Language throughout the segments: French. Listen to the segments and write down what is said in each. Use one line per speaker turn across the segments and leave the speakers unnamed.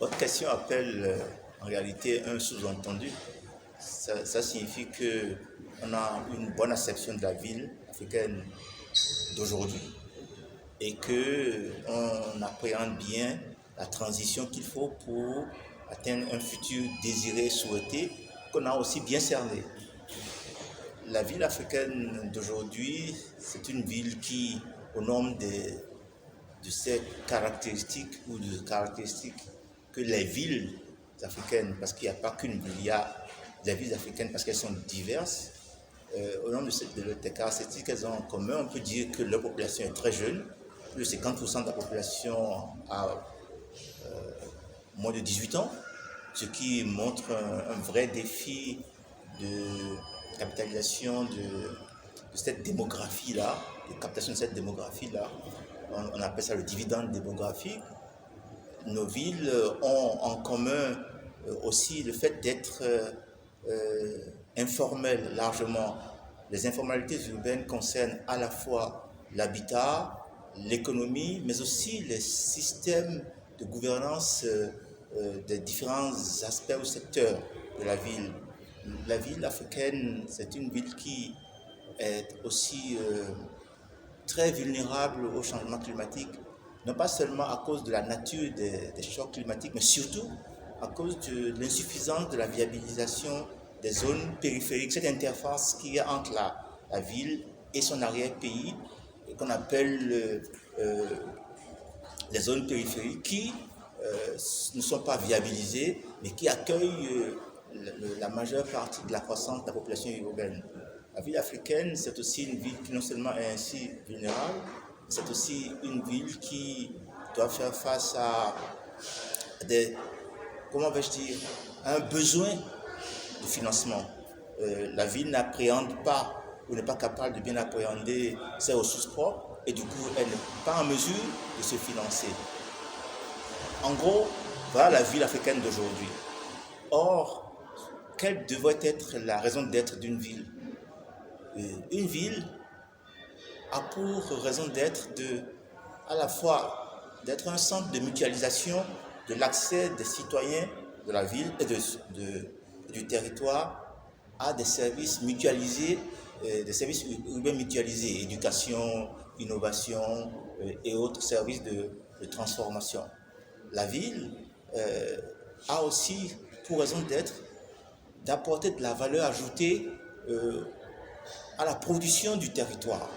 Votre question appelle en réalité un sous-entendu. Ça signifie qu'on a une bonne acception de la ville africaine d'aujourd'hui et qu'on appréhende bien la transition qu'il faut pour atteindre un futur désiré, souhaité, qu'on a aussi bien cerné. La ville africaine d'aujourd'hui, c'est une ville qui, au nom de ces caractéristiques ou de caractéristiques que les villes africaines, parce qu'il n'y a pas qu'une ville, il y a des villes africaines parce qu'elles sont diverses, au nom de leurs caractéristiques qu'elles ont en commun, on peut dire que leur population est très jeune. Plus de 50% de la population a moins de 18 ans, ce qui montre un vrai défi de capitalisation de cette démographie-là, de captation de cette démographie-là. On appelle ça le dividende démographique. Nos villes ont en commun aussi le fait d'être informelles largement. Les informalités urbaines concernent à la fois l'habitat, l'économie, mais aussi les systèmes de gouvernance des différents aspects ou secteurs de la ville. La ville africaine, c'est une ville qui est aussi très vulnérable au changement climatique, non pas seulement à cause de la nature des chocs climatiques, mais surtout à cause de l'insuffisance de la viabilisation des zones périphériques, cette interface qu'il y a entre la ville et son arrière-pays, qu'on appelle les zones périphériques, qui ne sont pas viabilisées, mais qui accueillent la majeure partie de la croissance de la population urbaine. La ville africaine, c'est aussi une ville qui non seulement est ainsi vulnérable, c'est aussi une ville qui doit faire face à des, comment vais-je dire, à un besoin de financement. La ville n'appréhende pas ou n'est pas capable de bien appréhender ses ressources propres et du coup, elle n'est pas en mesure de se financer. En gros, voilà la ville africaine d'aujourd'hui. Or, quelle devrait être la raison d'être d'une ville? Une ville a pour raison d'être à la fois d'être un centre de mutualisation de l'accès des citoyens de la ville et du territoire à des services mutualisés, des services urbains mutualisés, éducation, innovation et autres services de transformation. La ville a aussi pour raison d'être d'apporter de la valeur ajoutée à la production du territoire,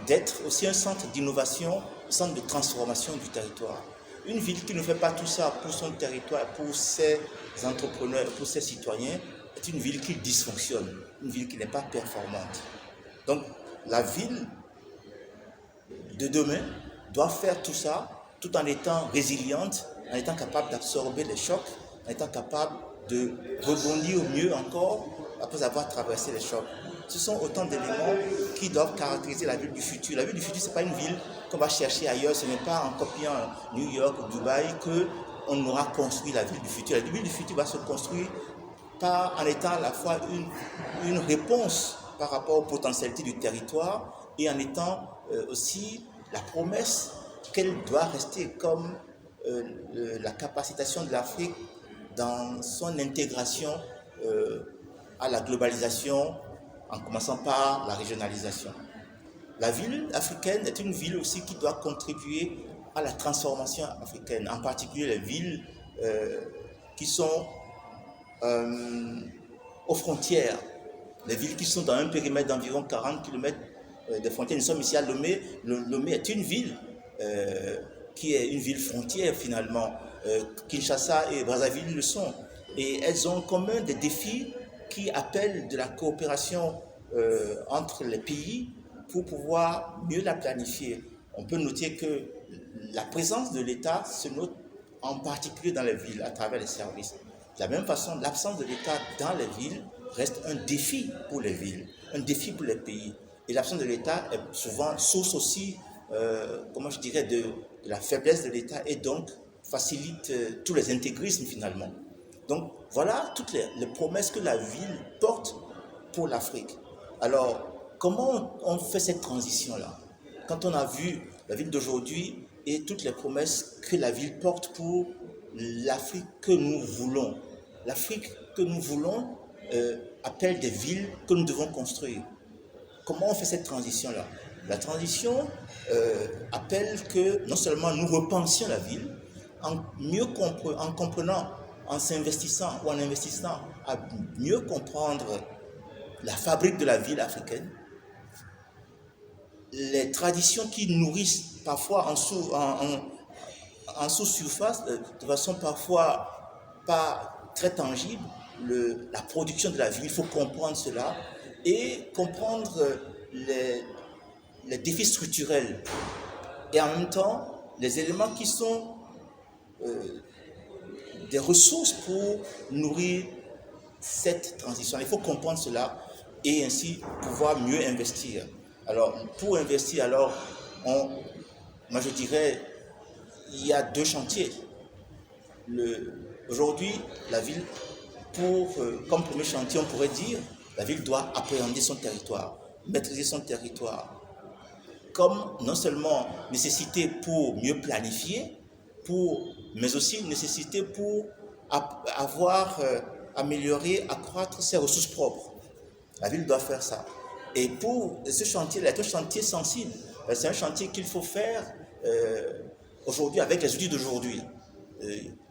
d'être aussi un centre d'innovation, un centre de transformation du territoire. Une ville qui ne fait pas tout ça pour son territoire, pour ses entrepreneurs, pour ses citoyens, est une ville qui dysfonctionne, une ville qui n'est pas performante. Donc la ville de demain doit faire tout ça tout en étant résiliente, en étant capable d'absorber les chocs, en étant capable de rebondir au mieux encore après avoir traversé les chocs. Ce sont autant d'éléments qui doivent caractériser la ville du futur. La ville du futur, ce n'est pas une ville qu'on va chercher ailleurs, ce n'est pas en copiant New York ou Dubaï qu'on aura construit la ville du futur. La ville du futur va se construire en étant à la fois une réponse par rapport aux potentialités du territoire et en étant aussi la promesse qu'elle doit rester comme la capacitation de l'Afrique dans son intégration à la globalisation, en commençant par la régionalisation. La ville africaine est une ville aussi qui doit contribuer à la transformation africaine, en particulier les villes qui sont aux frontières, les villes qui sont dans un périmètre d'environ 40 km des frontières. Nous sommes ici à Lomé. Lomé est une ville qui est une ville frontière finalement. Kinshasa et Brazzaville le sont. Et elles ont en commun des défis qui appellent de la coopération entre les pays pour pouvoir mieux la planifier. On peut noter que la présence de l'État se note en particulier dans les villes à travers les services. De la même façon, l'absence de l'État dans les villes reste un défi pour les villes, un défi pour les pays. Et l'absence de l'État est souvent source aussi, comment je dirais, de la faiblesse de l'État et donc facilite tous les intégrismes finalement. Donc voilà toutes les promesses que la ville porte pour l'Afrique. Alors, comment on fait cette transition-là? Quand on a vu la ville d'aujourd'hui et toutes les promesses que la ville porte pour l'Afrique que nous voulons. L'Afrique que nous voulons appelle des villes que nous devons construire. Comment on fait cette transition-là? La transition appelle que non seulement nous repensions la ville, en comprenant, en s'investissant ou en investissant à mieux comprendre la fabrique de la ville africaine, les traditions qui nourrissent parfois en sous-surface, de façon parfois pas très tangible, la production de la ville. Il faut comprendre cela et comprendre les défis structurels et en même temps les éléments qui sont des ressources pour nourrir cette transition. Il faut comprendre cela et ainsi pouvoir mieux investir. Alors, pour investir, alors, moi je dirais, il y a deux chantiers. Aujourd'hui, la ville, comme premier chantier, on pourrait dire, la ville doit appréhender son territoire, maîtriser son territoire, comme non seulement nécessité pour mieux planifier, mais aussi une nécessité pour améliorer, accroître ses ressources propres. La ville doit faire ça. Et pour ce chantier, c'est un chantier sensible. C'est un chantier qu'il faut faire aujourd'hui avec les outils d'aujourd'hui.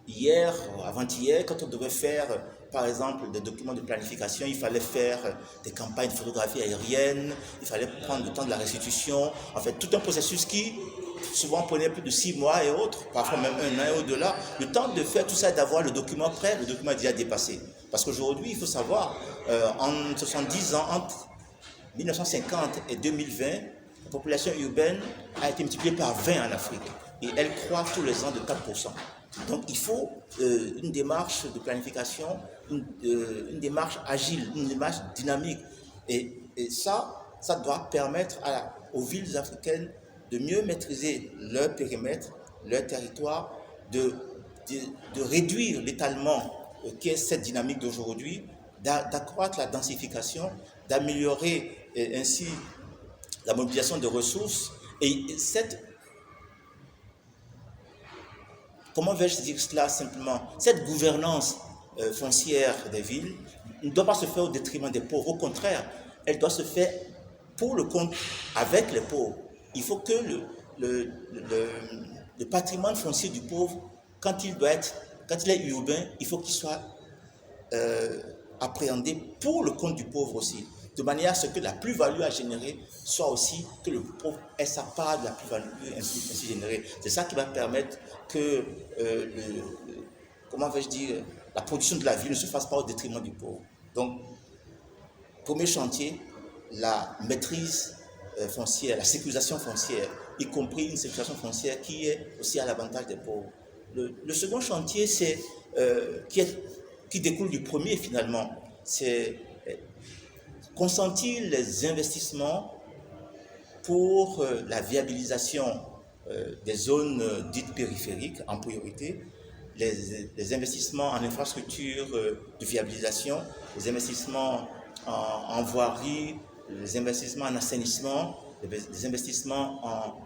Hier, avant-hier, quand on devait faire, par exemple, des documents de planification, il fallait faire des campagnes de photographie aérienne, il fallait prendre le temps de la restitution, en fait, tout un processus qui souvent prenait plus de 6 mois et autres, parfois même 1 an et au-delà. Le temps de faire tout ça, d'avoir le document prêt, le document est déjà dépassé. Parce qu'aujourd'hui, il faut savoir, en 70 ans, entre 1950 et 2020, la population urbaine a été multipliée par 20 en Afrique. Et elle croît tous les ans de 4%. Donc il faut une démarche de planification, une démarche agile, une démarche dynamique. Et ça doit permettre aux villes africaines de mieux maîtriser leur périmètre, leur territoire, de réduire l'étalement qui est cette dynamique d'aujourd'hui, d'accroître la densification, d'améliorer ainsi la mobilisation de ressources. Et comment vais-je dire cela simplement? Cette gouvernance foncière des villes ne doit pas se faire au détriment des pauvres. Au contraire, elle doit se faire pour le compte avec les pauvres. Il faut que le patrimoine foncier du pauvre, quand il est urbain, il faut qu'il soit appréhendé pour le compte du pauvre aussi, de manière à ce que la plus-value à générer soit aussi que le pauvre ait sa part de la plus-value ainsi générée. C'est ça qui va permettre que, comment vais-je dire, la production de la ville ne se fasse pas au détriment du pauvre. Donc, premier chantier, la maîtrise foncière, la sécurisation foncière, y compris une sécurisation foncière qui est aussi à l'avantage des pauvres. Le second chantier, qui découle du premier finalement, c'est consentir les investissements pour la viabilisation des zones dites périphériques en priorité, les investissements en infrastructures de viabilisation, les investissements en voirie, les investissements en assainissement, les investissements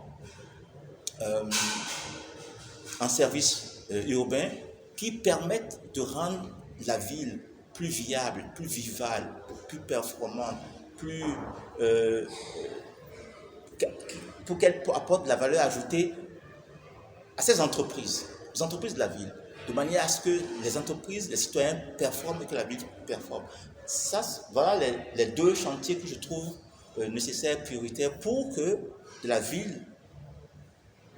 en services urbains qui permettent de rendre la ville plus viable, plus vivable, plus performante, pour qu'elle apporte de la valeur ajoutée à ces entreprises, les entreprises de la ville, de manière à ce que les entreprises, les citoyens performent et que la ville performe. Ça, voilà les deux chantiers que je trouve nécessaires, prioritaires, pour que de la ville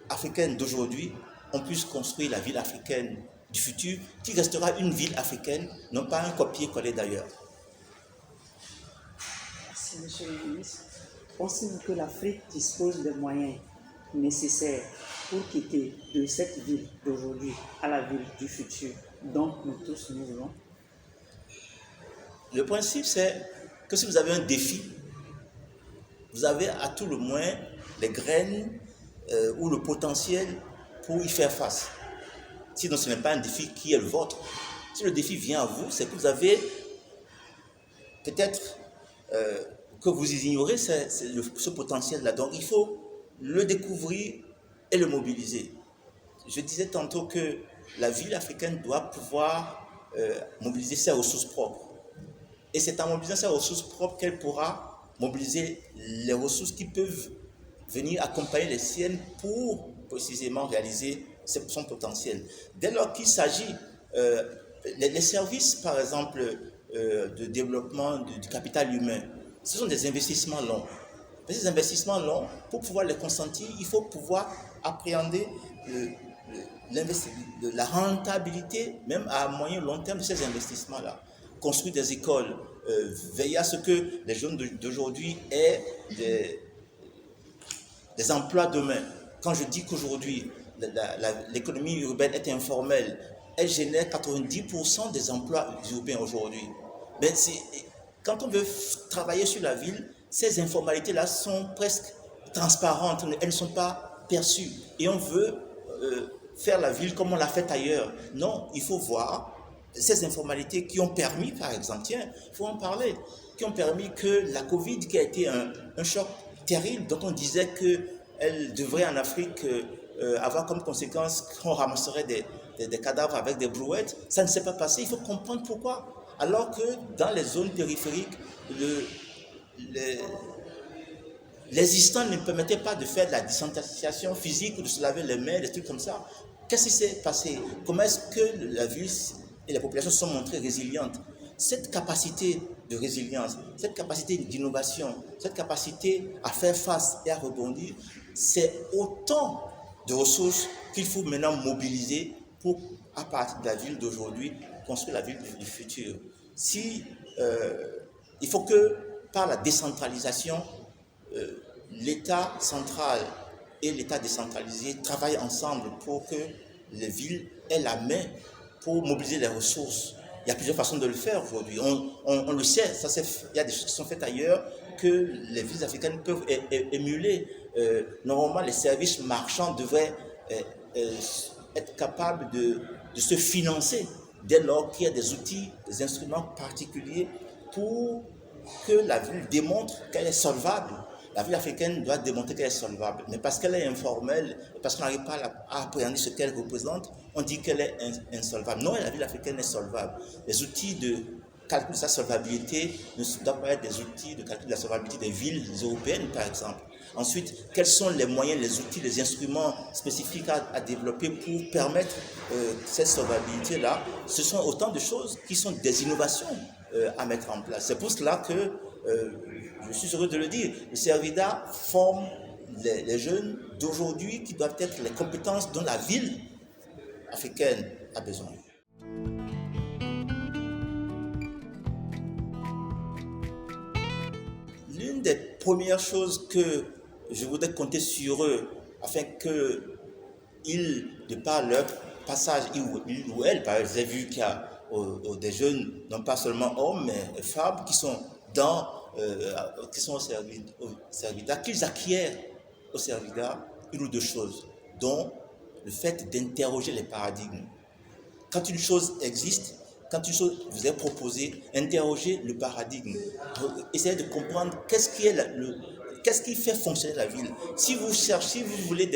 africaine d'aujourd'hui, on puisse construire la ville africaine du futur, qui restera une ville africaine, non pas un copier-coller d'ailleurs.
Merci, monsieur le ministre. Pensez-vous que l'Afrique dispose des moyens nécessaires pour quitter de cette ville d'aujourd'hui à la ville du futur dont nous tous nous voulons?
Le principe, c'est que si vous avez un défi, vous avez à tout le moins les graines ou le potentiel pour y faire face. Sinon, ce n'est pas un défi qui est le vôtre. Si le défi vient à vous, c'est que vous avez peut-être que vous ignorez ce potentiel-là. Donc, il faut le découvrir et le mobiliser. Je disais tantôt que la ville africaine doit pouvoir mobiliser ses ressources propres. Et c'est en mobilisant ses ressources propres qu'elle pourra mobiliser les ressources qui peuvent venir accompagner les siennes pour précisément réaliser son potentiel. Dès lors qu'il s'agit, les services par exemple de développement du capital humain, ce sont des investissements longs. Mais ces investissements longs, pour pouvoir les consentir, il faut pouvoir appréhender la rentabilité, même à moyen long terme, de ces investissements-là. Construire des écoles, veiller à ce que les jeunes d'aujourd'hui aient des emplois demain. Quand je dis qu'aujourd'hui, l'économie urbaine est informelle, elle génère 90% des emplois urbains aujourd'hui. Mais quand on veut travailler sur la ville, ces informalités-là sont presque transparentes, elles ne sont pas perçues. Et on veut faire la ville comme on l'a fait ailleurs. Non, il faut voir ces informalités qui ont permis, par exemple, tiens, il faut en parler, qui ont permis que la Covid, qui a été un choc terrible, dont on disait qu'elle devrait en Afrique avoir comme conséquence qu'on ramasserait des cadavres avec des brouettes, ça ne s'est pas passé. Il faut comprendre pourquoi. Alors que dans les zones périphériques, l'existant ne permettait pas de faire de la distanciation physique ou de se laver les mains, des trucs comme ça. Qu'est-ce qui s'est passé? Comment est-ce que la ville et la population se sont montrées résilientes? Cette capacité de résilience, cette capacité d'innovation, cette capacité à faire face et à rebondir, c'est autant de ressources qu'il faut maintenant mobiliser pour, à partir de la ville d'aujourd'hui, construire la ville du futur. Il faut que, par la décentralisation, l'État central et l'État décentralisé travaillent ensemble pour que les villes aient la main pour mobiliser les ressources. Il y a plusieurs façons de le faire aujourd'hui. On le sait, il y a des choses qui sont faites ailleurs que les villes africaines peuvent émuler. Normalement, les services marchands devraient être capables de se financer dès lors qu'il y a des outils, des instruments particuliers pour que la ville démontre qu'elle est solvable. La ville africaine doit démontrer qu'elle est solvable. Mais parce qu'elle est informelle, parce qu'on n'arrive pas à appréhender ce qu'elle représente, on dit qu'elle est insolvable. Non, la ville africaine est solvable. Les outils de calcul de sa solvabilité ne doivent pas être des outils de calcul de la solvabilité des villes européennes, par exemple. Ensuite, quels sont les moyens, les outils, les instruments spécifiques à développer pour permettre cette solvabilité-là? Ce sont autant de choses qui sont des innovations à mettre en place. C'est pour cela que, je suis heureux de le dire, le Servida forme les jeunes d'aujourd'hui qui doivent être les compétences dont la ville africaine a besoin. L'une des premières choses que je voudrais compter sur eux afin qu'ils, de par leur passage, ils ou elles, par exemple, j'ai vu qu'il y a des jeunes, non pas seulement hommes, mais femmes, qui sont au Servida, qu'ils acquièrent au Servida une ou deux choses, dont le fait d'interroger les paradigmes. Quand une chose existe, quand une chose vous est proposée, interrogez le paradigme. Essayez de comprendre qu'est-ce qui fait fonctionner la ville. Si vous cherchez, vous voulez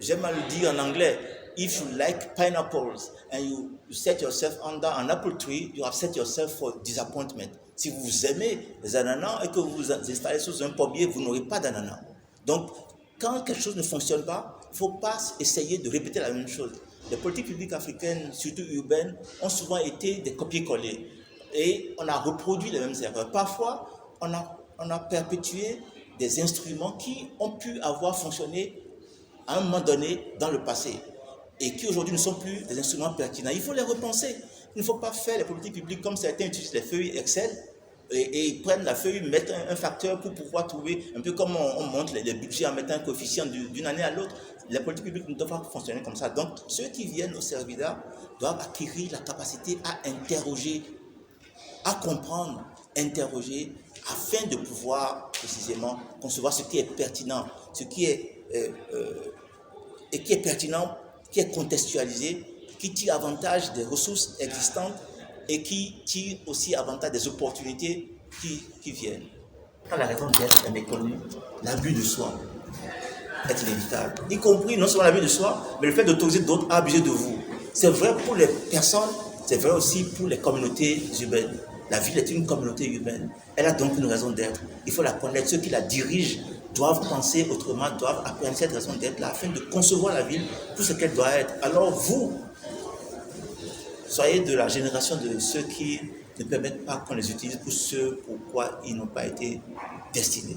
j'aime à le dire en anglais, if you like pineapples and you set yourself under an apple tree, you have set yourself for disappointment. Si vous aimez les ananas et que vous vous installez sous un pommier, vous n'aurez pas d'ananas. Donc, quand quelque chose ne fonctionne pas, il ne faut pas essayer de répéter la même chose. Les politiques publiques africaines, surtout urbaines, ont souvent été des copier-coller. Et on a reproduit les mêmes erreurs. Parfois, on a perpétué des instruments qui ont pu avoir fonctionné à un moment donné dans le passé et qui aujourd'hui ne sont plus des instruments pertinents. Il faut les repenser. Il ne faut pas faire les politiques publiques comme certains utilisent les feuilles Excel et ils prennent la feuille, mettent un facteur pour pouvoir trouver, un peu comme on monte les budgets en mettant un coefficient d'une année à l'autre. Les politiques publiques ne doivent pas fonctionner comme ça. Donc, ceux qui viennent au Servida doivent acquérir la capacité à interroger, à comprendre, interroger, afin de pouvoir précisément concevoir ce qui est pertinent, ce qui est pertinent, qui est contextualisé, qui tire avantage des ressources existantes et qui tire aussi avantage des opportunités qui viennent. Quand la raison d'être est méconnue, l'abus de soi est inévitable. Y compris non seulement la vie de soi, mais le fait d'autoriser d'autres à abuser de vous. C'est vrai pour les personnes, c'est vrai aussi pour les communautés urbaines. La ville est une communauté urbaine. Elle a donc une raison d'être. Il faut la connaître. Ceux qui la dirigent doivent penser autrement, doivent apprendre cette raison d'être là afin de concevoir la ville pour ce qu'elle doit être. Alors vous, soyez de la génération de ceux qui ne permettent pas qu'on les utilise pour ce pourquoi ils n'ont pas été destinés.